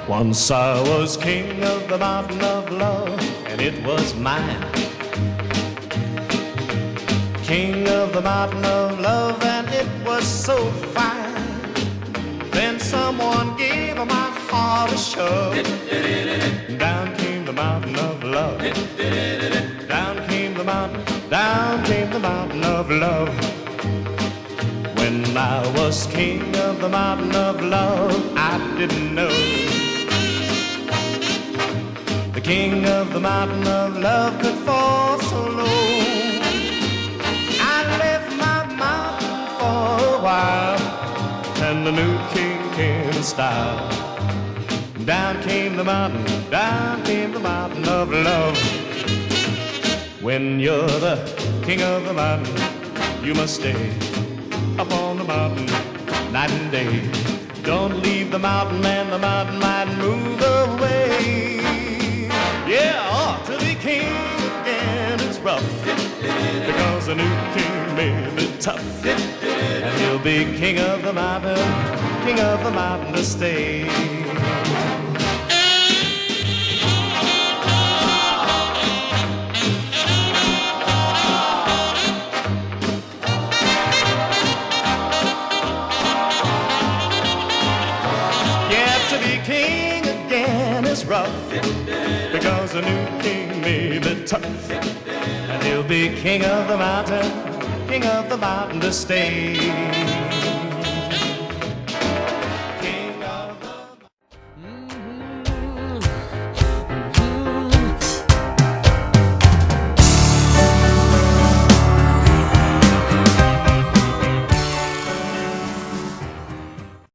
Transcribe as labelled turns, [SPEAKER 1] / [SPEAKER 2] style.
[SPEAKER 1] Once I was king of the mountain of love, and it was mine. King of the mountain of love, and it was so fine. Then someone gave my heart a shove. Down came the mountain of love. Down came the mountain of love. When I was king of the mountain of love, I didn't know the king of the mountain of love could fall so low. I left my mountain for a while, and the new king came in style. Down came the mountain of love. When you're the king of the mountain, you must stay up on the mountain night and day. Don't leave the mountain, and the mountain might move away. Yeah, to be king again is rough, because the new king may be tough, and he'll be king of the mountain to stay. Yeah, to be king again is rough, because the new king may be tough, and he'll be king of the mountain to stay.